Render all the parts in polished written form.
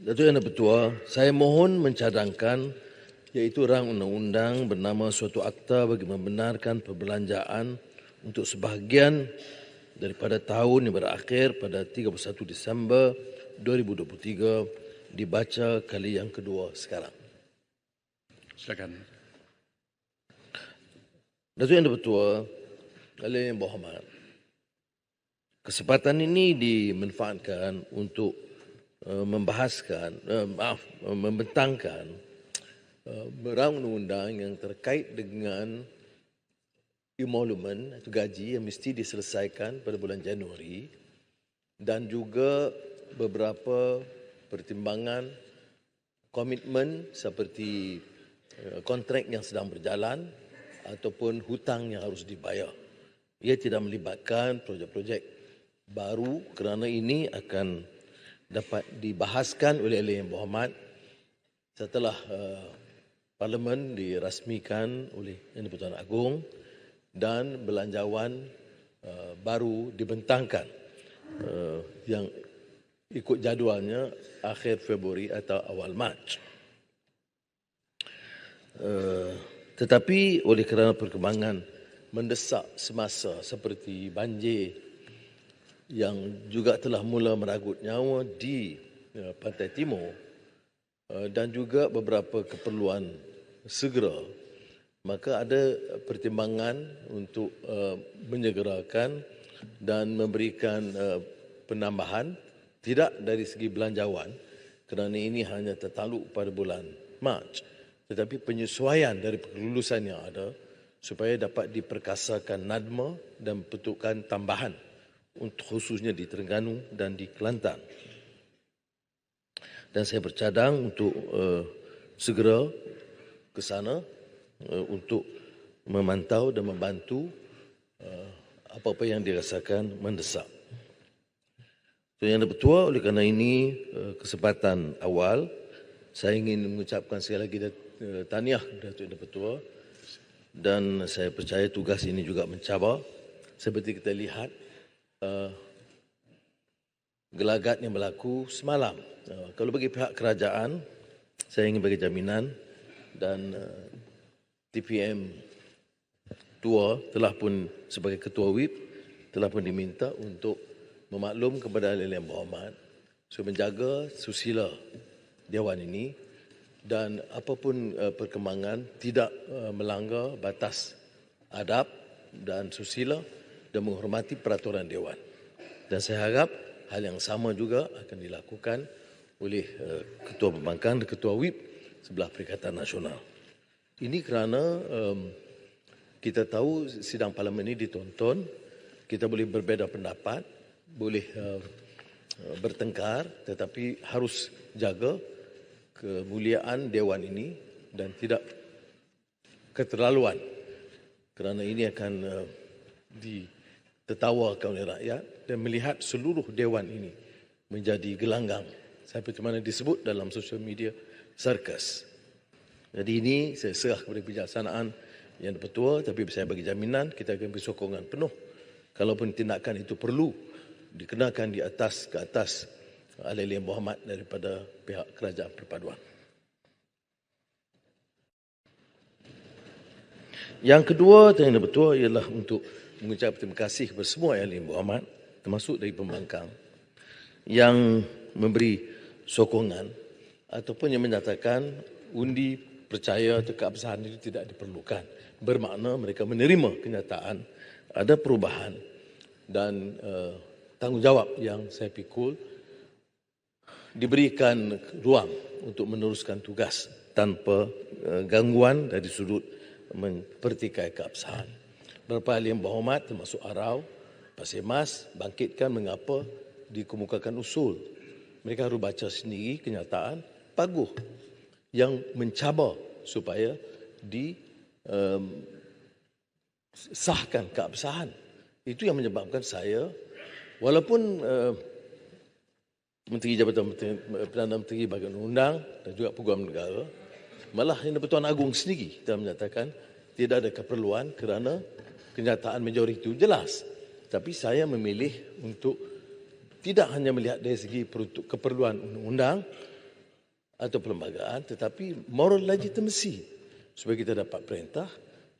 Datuk Yang Di-Pertua, saya mohon mencadangkan iaitu rang undang-undang bernama suatu akta bagi membenarkan perbelanjaan untuk sebahagian daripada tahun yang berakhir pada 31 Disember 2023 dibaca kali yang kedua sekarang. Silakan. Datuk Yang Di-Pertua, Hadirin yang berhormat, kesempatan ini dimanfaatkan untuk membentangkan rang undang-undang yang terkait dengan emolumen atau gaji yang mesti diselesaikan pada bulan Januari dan juga beberapa pertimbangan komitmen seperti kontrak yang sedang berjalan ataupun hutang yang harus dibayar. Ia tidak melibatkan projek-projek baru kerana ini akan dapat dibahaskan oleh Yang Berhormat setelah Parlimen dirasmikan oleh Yang di-Pertuan Agong dan belanjawan baru dibentangkan yang ikut jadualnya akhir Februari atau awal Mac. Tetapi oleh kerana perkembangan mendesak semasa seperti banjir yang juga telah mula meragut nyawa di Pantai Timur dan juga beberapa keperluan segera, maka ada pertimbangan untuk menyegerakan dan memberikan penambahan tidak dari segi belanjawan kerana ini hanya tertakluk pada bulan Mac, tetapi penyesuaian dari kelulusan yang ada supaya dapat diperkasakan nadma dan pertukaran tambahan untuk khususnya di Terengganu dan di Kelantan. Dan saya bercadang untuk segera ke sana untuk memantau dan membantu apa-apa yang dirasakan mendesak. So, Yang Di-Pertua, oleh kerana ini kesempatan awal, saya ingin mengucapkan sekali lagi tahniah kepada Datuk Yang Di-Pertua dan saya percaya tugas ini juga mencabar seperti kita lihat gelagat yang berlaku semalam. Kalau bagi pihak kerajaan, saya ingin bagi jaminan dan TPM Tua telah pun sebagai Ketua WIP telah pun diminta untuk memaklum kepada ahli yang berhormat supaya menjaga susila Dewan ini dan apapun perkembangan tidak melanggar batas adab dan susila dan menghormati peraturan Dewan. Dan saya harap hal yang sama juga akan dilakukan oleh Ketua Pembangkang dan Ketua WIP sebelah Perikatan Nasional. Ini kerana kita tahu sidang Parlimen ini ditonton, kita boleh berbeza pendapat, boleh bertengkar, tetapi harus jaga kemuliaan Dewan ini dan tidak keterlaluan kerana ini akan ditertawakan oleh rakyat dan melihat seluruh Dewan ini menjadi gelanggang seperti mana disebut dalam sosial media sirkus. Jadi ini saya serah kepada kebijaksanaan Yang Di-Pertua, tapi saya bagi jaminan kita akan beri sokongan penuh kalaupun tindakan itu perlu dikenakan ke atas ahli yang berhormat daripada pihak Kerajaan Perpaduan. Yang kedua Yang Di-Pertua ialah untuk mengucap terima kasih kepada semua ahli yang berhormat termasuk dari pembangkang yang memberi sokongan ataupun yang menyatakan undi percaya atau keabsahan itu tidak diperlukan. Bermakna mereka menerima kenyataan ada perubahan dan tanggungjawab yang saya pikul diberikan ruang untuk meneruskan tugas tanpa gangguan dari sudut mempertikai keabsahan. Beberapa ahli yang berhormat termasuk Arau, Pasir Mas bangkitkan mengapa dikemukakan usul. Mereka harus baca sendiri kenyataan paguh yang mencabar supaya disahkan keabsahan. Itu yang menyebabkan saya, walaupun Menteri Jabatan Perdana Menteri Bahagian Undang dan juga Peguam Negara, malah Yang Di-Pertuan Agong sendiri telah menyatakan tidak ada keperluan kerana kenyataan majoriti itu jelas. Tapi saya memilih untuk tidak hanya melihat dari segi keperluan undang-undang, atau perlembagaan, tetapi moral legitimacy supaya kita dapat perintah.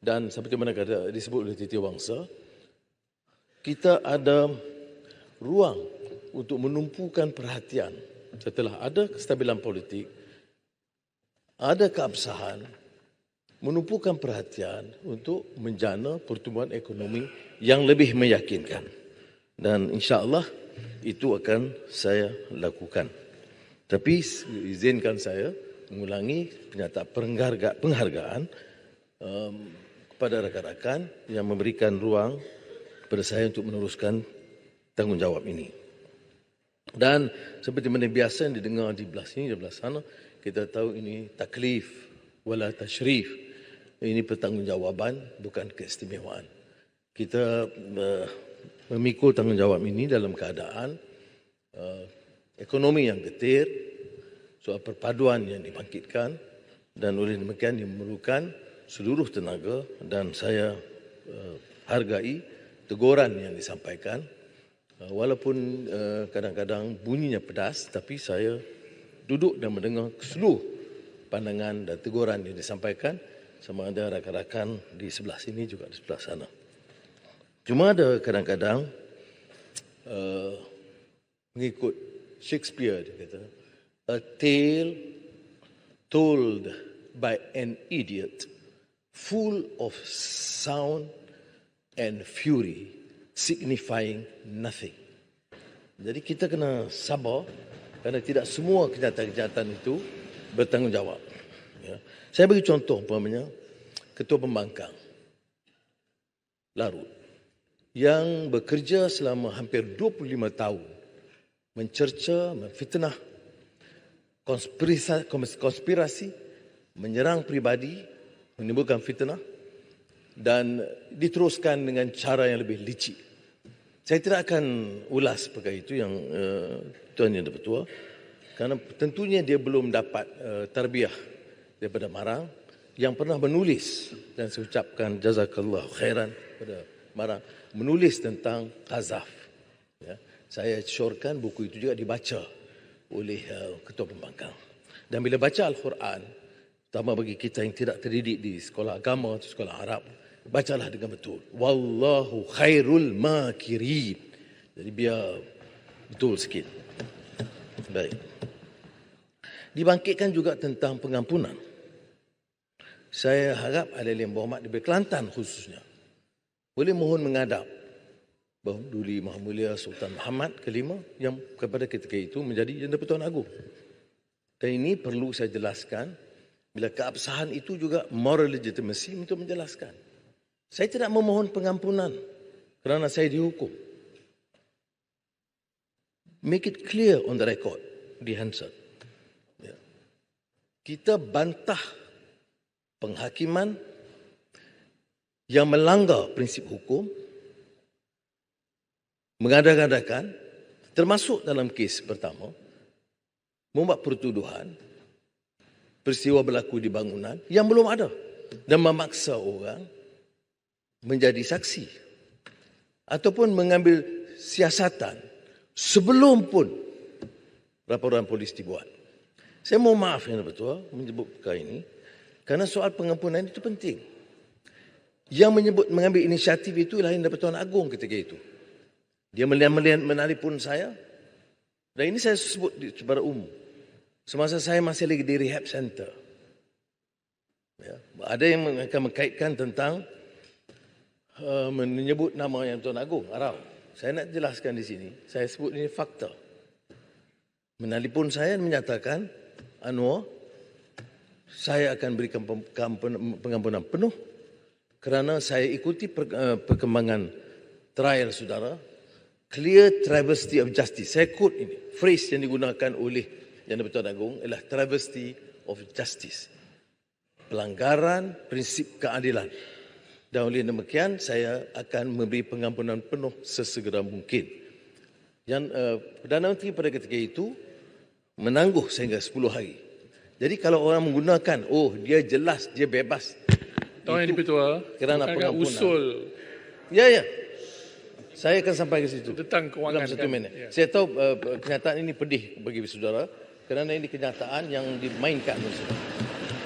Dan seperti mana kata disebut oleh Titi Wangsa, kita ada ruang untuk menumpukan perhatian setelah ada kestabilan politik, ada keabsahan, menumpukan perhatian untuk menjana pertumbuhan ekonomi yang lebih meyakinkan. Dan insya-Allah itu akan saya lakukan. Tapi izinkan saya mengulangi penghargaan kepada rakan-rakan yang memberikan ruang kepada saya untuk meneruskan tanggungjawab ini. Dan seperti mana biasa yang didengar di belah sini, di belah sana, kita tahu ini taklif wala tashrif. Ini pertanggungjawaban, bukan keistimewaan. Kita memikul tanggungjawab ini dalam keadaan ekonomi yang getir, soal perpaduan yang dibangkitkan, dan oleh demikian memerlukan seluruh tenaga, dan saya hargai teguran yang disampaikan. Walaupun kadang-kadang bunyinya pedas, tapi saya duduk dan mendengar seluruh pandangan dan teguran yang disampaikan, sama ada rakan-rakan di sebelah sini juga di sebelah sana. Cuma ada kadang-kadang mengikut Shakespeare, dia kata, a tale told by an idiot full of sound and fury signifying nothing. Jadi kita kena sabar kerana tidak semua kenyataan-kenyataan itu bertanggungjawab. Ya. Saya bagi contoh umpamanya Ketua Pembangkang Larut yang bekerja selama hampir 25 tahun mencerca, memfitnah, konspirasi, menyerang pribadi, menimbulkan fitnah dan diteruskan dengan cara yang lebih licik. Saya tidak akan ulas perkara itu yang Tuan Yang Dipertua, kerana tentunya dia belum dapat tarbiyah daripada Marang yang pernah menulis, dan saya ucapkan jazakallah khairan kepada Marang, menulis tentang Qazaf. Ya. Saya syorkan buku itu juga dibaca oleh Ketua Pembangkang. Dan bila baca Al-Quran, terutama bagi kita yang tidak terdidik di sekolah agama atau sekolah Arab, bacalah dengan betul. Wallahu khairul makirin. Jadi biar betul sikit. Baik. Dibangkitkan juga tentang pengampunan. Saya harap ahli-ahli yang berhormat di Kelantan khususnya boleh mohon mengadap Bahawa Duli Maha Mulia Sultan Muhammad kelima yang kepada ketika itu menjadi Jendera Pertuan Agong. Dan ini perlu saya jelaskan, bila keabsahan itu juga moral legitimacy untuk menjelaskan. Saya tidak memohon pengampunan kerana saya dihukum. Make it clear on the record di Hansard. Ya. Kita bantah penghakiman yang melanggar prinsip hukum, mengada-ngadakan, termasuk dalam kes pertama, membuat pertuduhan, peristiwa berlaku di bangunan yang belum ada dan memaksa orang menjadi saksi ataupun mengambil siasatan sebelum pun laporan polis dibuat. Saya mohon maaf Yang Dipertua menyebut perkara ini kerana soal pengampunan itu penting. Yang mengambil inisiatif itu ialah Yang Dipertuan Agong ketika itu. Dia menelpon saya, dan ini saya sebut secara umum. Semasa saya masih lagi di rehab center. Ya, ada yang akan mengkaitkan tentang menyebut nama Yang Tuan Agong, Arau. Saya nak jelaskan di sini, saya sebut ini fakta. Menelpon saya dan menyatakan, Anwar, saya akan berikan pengampunan penuh kerana saya ikuti perkembangan trial saudara, clear travesty of justice. Saya quote ini. Phrase yang digunakan oleh Yang Dipertuan Agong ialah travesty of justice. Pelanggaran prinsip keadilan. Dan oleh demikian, saya akan memberi pengampunan penuh sesegera mungkin. Yang Perdana Menteri pada ketika itu menangguh sehingga 10 hari. Jadi kalau orang menggunakan, oh dia jelas, dia bebas. Tuan Yang Dipertua, kerana pengampunan. usul. Ya. Saya akan sampai ke situ. Tentang kewangan dalam satu minit. Ya. Saya tahu kenyataan ini pedih bagi saudara. kerana ini kenyataan yang dimainkan.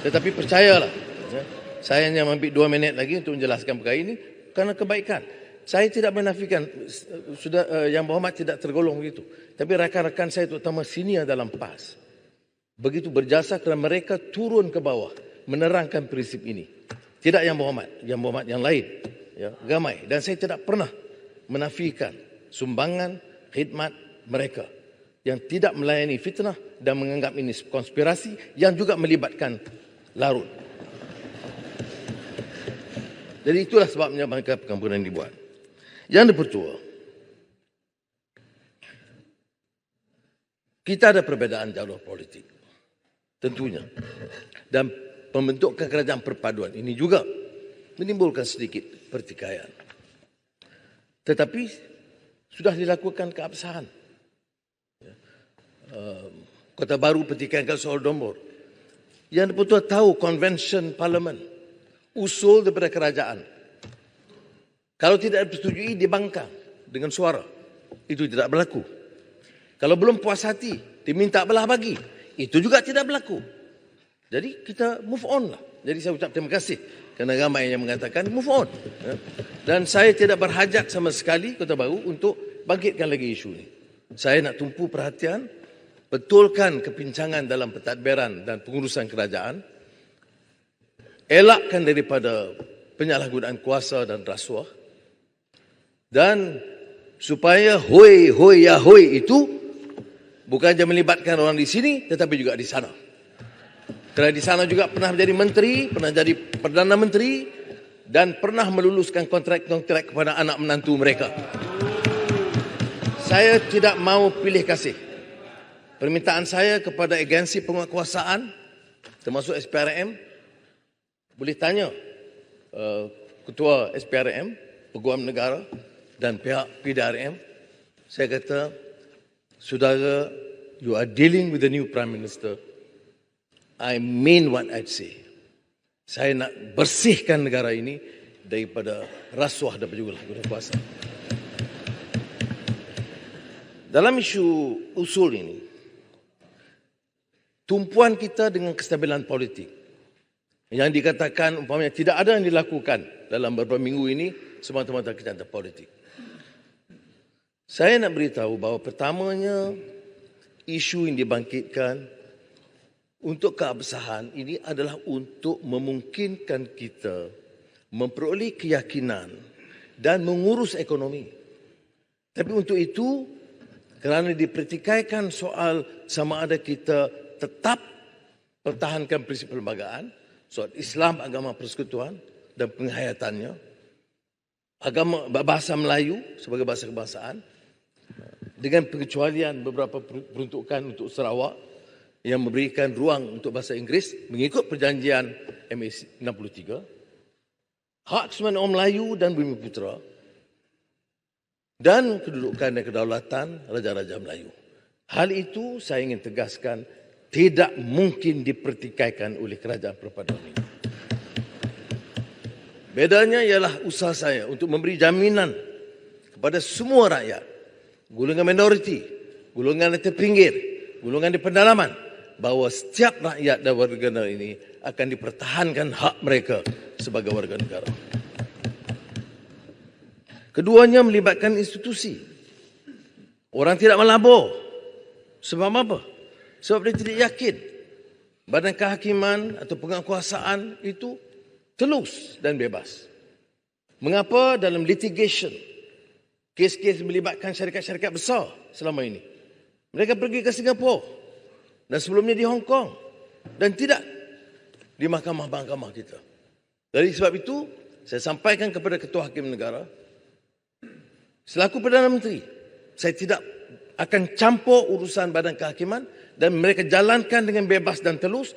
Tetapi percayalah, saya hanya ambil 2 minit lagi untuk menjelaskan perkara ini kerana kebaikan. Saya tidak menafikan Yang Berhormat tidak tergolong begitu. Tapi rakan-rakan saya terutama senior dalam PAS begitu berjasa kerana mereka turun ke bawah menerangkan prinsip ini. Tidak Yang Berhormat yang lain, ya, ramai. Dan saya tidak pernah menafikan sumbangan khidmat mereka yang tidak melayani fitnah dan menganggap ini konspirasi yang juga melibatkan Larut. Jadi itulah sebabnya mereka perkampungan dibuat. Yang kedua, kita ada perbezaan jalur politik, tentunya. Dan pembentukan kerajaan perpaduan ini juga menimbulkan sedikit pertikaian. Tetapi sudah dilakukan keabsahan. Kota Baru pertikaian soal Dombor. Yang betul tahu Convention Parlimen, usul daripada kerajaan. Kalau tidak disetujui, dibangkang dengan suara. Itu tidak berlaku. Kalau belum puas hati, diminta belah bagi. Itu juga tidak berlaku. Jadi kita move on lah. Jadi saya ucap terima kasih kerana ramai yang mengatakan move on. Dan saya tidak berhajat sama sekali Kota Baru untuk bangkitkan lagi isu ini. Saya nak tumpu perhatian, betulkan kepincangan dalam pentadbiran dan pengurusan kerajaan, elakkan daripada penyalahgunaan kuasa dan rasuah, dan supaya hoi hoi ya hoi itu bukan saja melibatkan orang di sini tetapi juga di sana. Kerana di sana juga pernah menjadi menteri, pernah jadi perdana menteri dan pernah meluluskan kontrak-kontrak kepada anak menantu mereka. Saya tidak mau pilih kasih. Permintaan saya kepada agensi penguatkuasaan termasuk SPRM, boleh tanya Ketua SPRM, Peguam Negara dan pihak PDRM. Saya kata, saudara, you are dealing with the new Prime Minister. I mean what I say. Saya nak bersihkan negara ini daripada rasuah dan juga kuasa. Dalam isu usul ini, tumpuan kita dengan kestabilan politik yang dikatakan umpamanya tidak ada yang dilakukan dalam beberapa minggu ini semata-mata kerana politik. Saya nak beritahu bahawa pertamanya isu yang dibangkitkan untuk keabsahan ini adalah untuk memungkinkan kita memperoleh keyakinan dan mengurus ekonomi. Tapi untuk itu, kerana dipertikaikan soal sama ada kita tetap pertahankan prinsip perlembagaan, soal Islam, agama persekutuan dan penghayatannya, agama bahasa Melayu sebagai bahasa kebangsaan, dengan pengecualian beberapa peruntukan untuk Sarawak yang memberikan ruang untuk bahasa Inggeris mengikut perjanjian MA 63, hak kesemuanya orang Melayu dan Bumiputera, dan kedudukan dan kedaulatan Raja-Raja Melayu. Hal itu saya ingin tegaskan tidak mungkin dipertikaikan oleh kerajaan perpaduan ini. Bedanya ialah usaha saya untuk memberi jaminan kepada semua rakyat, golongan minoriti, golongan yang terpinggir, golongan di pedalaman, bahawa setiap rakyat dan warga negara ini akan dipertahankan hak mereka sebagai warga negara. Keduanya melibatkan institusi. Orang tidak melabur. Sebab apa? Sebab dia tidak yakin badan kehakiman atau penguatkuasaan itu telus dan bebas. Mengapa dalam litigation, kes-kes melibatkan syarikat-syarikat besar selama ini, mereka pergi ke Singapura dan sebelumnya di Hong Kong dan tidak di mahkamah-mahkamah kita. Dari sebab itu, saya sampaikan kepada Ketua Hakim Negara, selaku Perdana Menteri, saya tidak akan campur urusan badan kehakiman dan mereka jalankan dengan bebas dan telus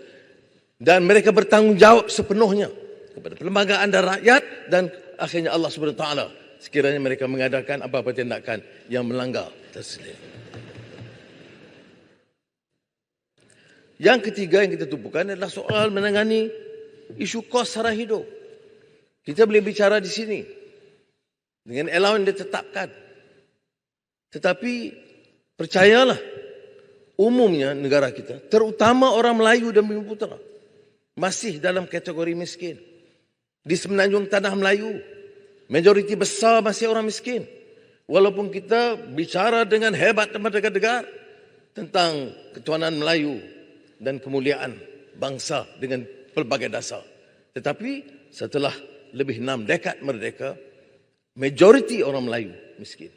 dan mereka bertanggungjawab sepenuhnya kepada perlembagaan dan rakyat dan akhirnya Allah Subhanahu Wa Taala sekiranya mereka mengadakan apa-apa tindakan yang melanggar tersebut. Yang ketiga yang kita tumpukan adalah soal menangani isu kos sara hidup. Kita boleh bicara di sini dengan allowance yang ditetapkan. Tetapi percayalah, umumnya negara kita, terutama orang Melayu dan Bumiputera, masih dalam kategori miskin. Di Semenanjung Tanah Melayu, majoriti besar masih orang miskin. Walaupun kita bicara dengan hebat dan mendegar-degar tentang ketuhanan Melayu dan kemuliaan bangsa dengan pelbagai dasar. Tetapi setelah lebih 6 dekad merdeka, majoriti orang Melayu miskin.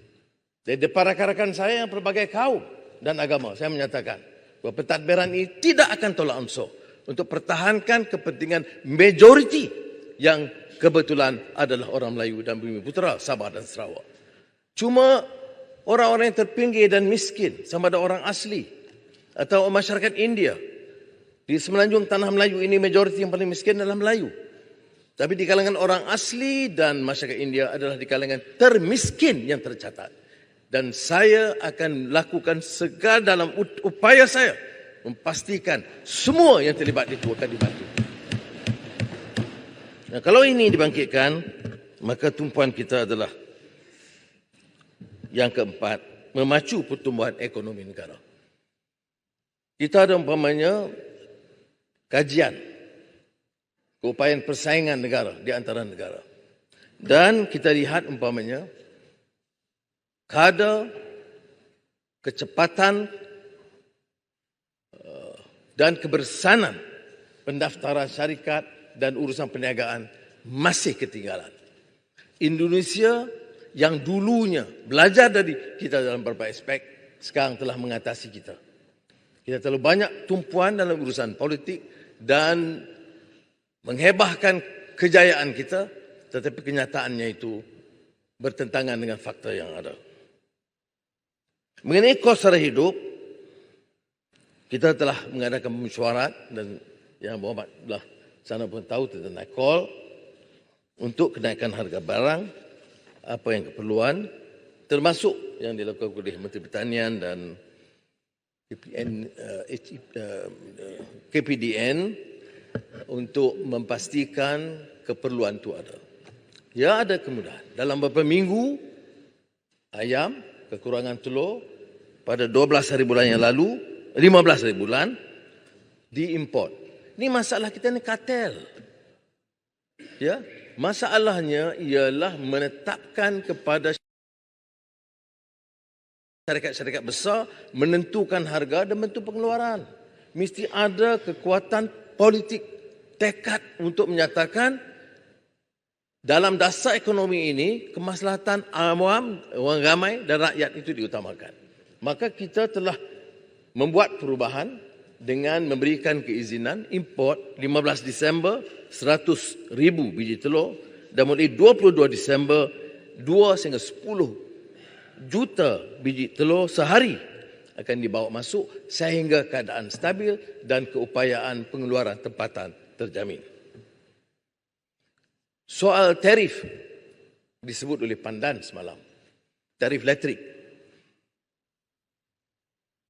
Dari depan rakan-rakan saya yang pelbagai kaum dan agama, saya menyatakan bahawa pentadbiran ini tidak akan tolak ansur untuk pertahankan kepentingan majoriti yang kebetulan adalah orang Melayu dan Bumiputera, Sabah dan Sarawak. Cuma orang-orang yang terpinggir dan miskin, sama ada orang asli atau masyarakat India, di Semenanjung Tanah Melayu ini majoriti yang paling miskin adalah Melayu. Tapi di kalangan orang asli dan masyarakat India adalah di kalangan termiskin yang tercatat. Dan saya akan lakukan segala dalam upaya saya memastikan semua yang terlibat itu akan dibantu. Nah, kalau ini dibangkitkan, maka tumpuan kita adalah yang keempat, memacu pertumbuhan ekonomi negara. Kita ada umpamanya kajian keupayaan persaingan negara di antara negara. Dan kita lihat umpamanya kadar kecepatan dan kebersanan pendaftaran syarikat dan urusan perniagaan masih ketinggalan. Indonesia yang dulunya belajar dari kita dalam beberapa aspek, sekarang telah mengatasi kita. Kita terlalu banyak tumpuan dalam urusan politik dan menghebahkan kejayaan kita, tetapi kenyataannya itu bertentangan dengan fakta yang ada. Mengenai kos sara hidup, kita telah mengadakan mesyuarat dan yang Muhammad belah sana pun tahu tentang NACOL untuk kenaikan harga barang, apa yang keperluan, termasuk yang dilakukan oleh Menteri Pertanian dan KPDN untuk memastikan keperluan itu ada. Ya, ada kemudahan. Dalam beberapa minggu, ayam, kekurangan telur, pada 12 hari bulan yang lalu, 15 hari bulan, diimport. Ini masalah kita ni kartel. Ya, masalahnya ialah menetapkan kepada syarikat-syarikat besar menentukan harga dan bentuk pengeluaran. Mesti ada kekuatan politik, tekad untuk menyatakan dalam dasar ekonomi ini kemaslahatan awam, orang ramai dan rakyat itu diutamakan. Maka kita telah membuat perubahan dengan memberikan keizinan import 15 Disember 100,000 biji telur dan mulai 22 Disember 2 sehingga 10 juta biji telur sehari akan dibawa masuk sehingga keadaan stabil dan keupayaan pengeluaran tempatan terjamin. Soal tarif disebut oleh Pandan semalam. Tarif elektrik.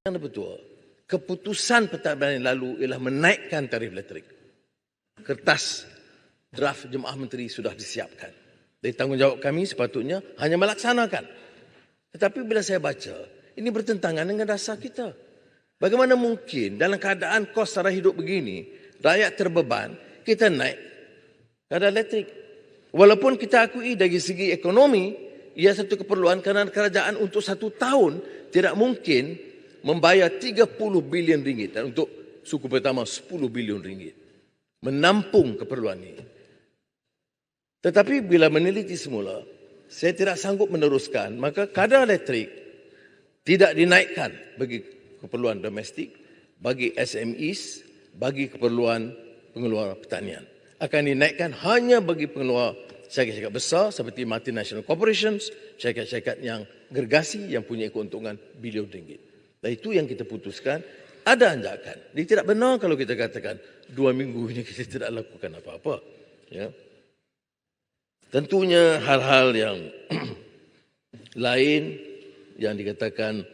Yang betul. Keputusan pentadbiran yang lalu ialah menaikkan tarif elektrik. Kertas draft Jemaah Menteri sudah disiapkan. Dari tanggungjawab kami sepatutnya hanya melaksanakan. Tetapi bila saya baca, ini bertentangan dengan dasar kita. Bagaimana mungkin dalam keadaan kos sara hidup begini, rakyat terbeban, kita naik kadar elektrik. Walaupun kita akui dari segi ekonomi, ia satu keperluan kerana kerajaan untuk 1 tahun tidak mungkin membayar 30 bilion ringgit dan untuk suku pertama 10 bilion ringgit. Menampung keperluan ini. Tetapi bila meneliti semula, saya tidak sanggup meneruskan, maka kadar elektrik tidak dinaikkan bagi keperluan domestik, bagi SMEs, bagi keperluan pengeluar pertanian. Akan dinaikkan hanya bagi pengeluar syarikat-syarikat besar seperti multinational corporations, syarikat-syarikat yang gergasi yang punya keuntungan bilion ringgit. Dan itu yang kita putuskan, ada anjakan. Dia tidak benar kalau kita katakan 2 minggu ini kita tidak lakukan apa-apa. Ya. Tentunya hal-hal yang lain yang dikatakan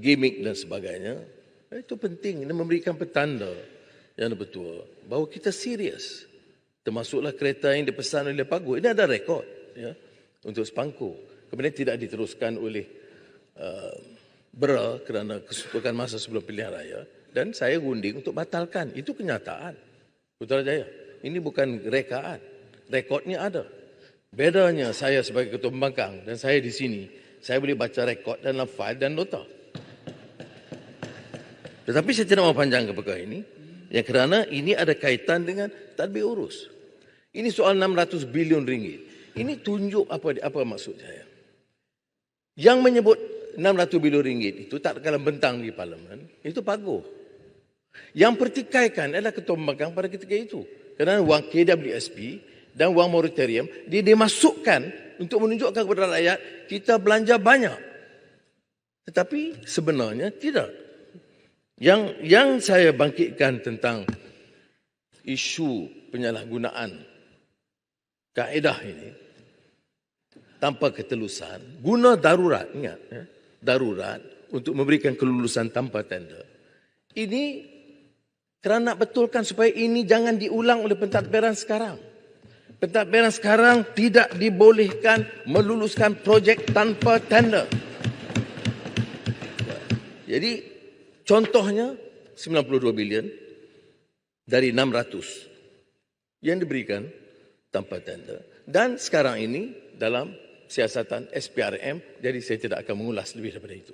gimmick dan sebagainya, itu penting. Ini memberikan petanda yang betul bahawa kita serius. Termasuklah kereta yang dipesan oleh Pagu. Ini ada rekod ya, untuk Sepangku. Kemudian tidak diteruskan oleh bera kerana kesuntukan masa sebelum pilihan raya dan saya gunding untuk batalkan. Itu kenyataan. Putrajaya, ini bukan rekaan. Rekodnya ada. Bedanya saya sebagai ketua pembangkang dan saya di sini, saya boleh baca rekod dalam fail dan nota. Tetapi saya tidak mahu panjang ke perkara ini, yang kerana ini ada kaitan dengan tadbir urus. Ini soal 600 bilion ringgit. Ini tunjuk apa maksud saya. Yang menyebut 600 bilion ringgit itu tak kalah bentang di parlimen, itu paguh. Yang pertikaikan adalah ketua pembangkang pada ketika itu. Kerana wang KWSP dan wang moratorium dimasukkan untuk menunjukkan kepada rakyat kita belanja banyak. Tetapi sebenarnya tidak. Yang saya bangkitkan tentang isu penyalahgunaan kaedah ini tanpa ketelusan, guna darurat, ingat, darurat untuk memberikan kelulusan tanpa tender. Ini kerana nak betulkan supaya ini jangan diulang oleh pentadbiran sekarang. Pentadbiran sekarang tidak dibolehkan meluluskan projek tanpa tender. Jadi contohnya 92 bilion dari 600 yang diberikan tanpa tender. Dan sekarang ini dalam siasatan SPRM, jadi saya tidak akan mengulas lebih daripada itu.